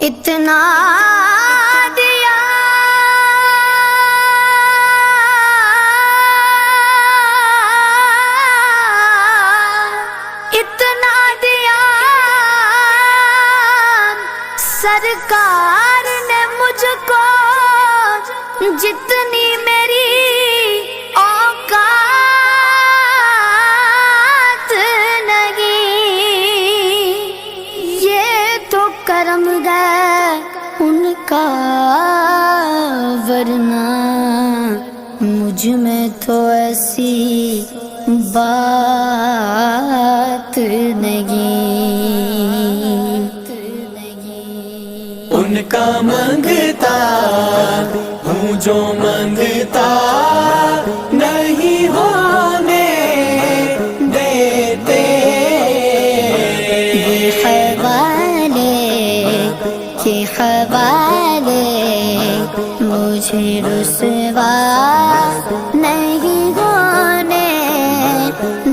اتنا دیا اتنا دیا سرکار نے مجھ کو، جتنی میری اوقات نہیں، یہ تو کرم ہے ان کا، ورنہ مجھ میں تو ایسی بات نہیں۔ ان کا منگتا ہوں جو منگتا نہیں ہونے دیتے، یہ حوالے کے حوالے مجھے رسوا نہیں ہونے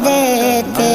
دیتے۔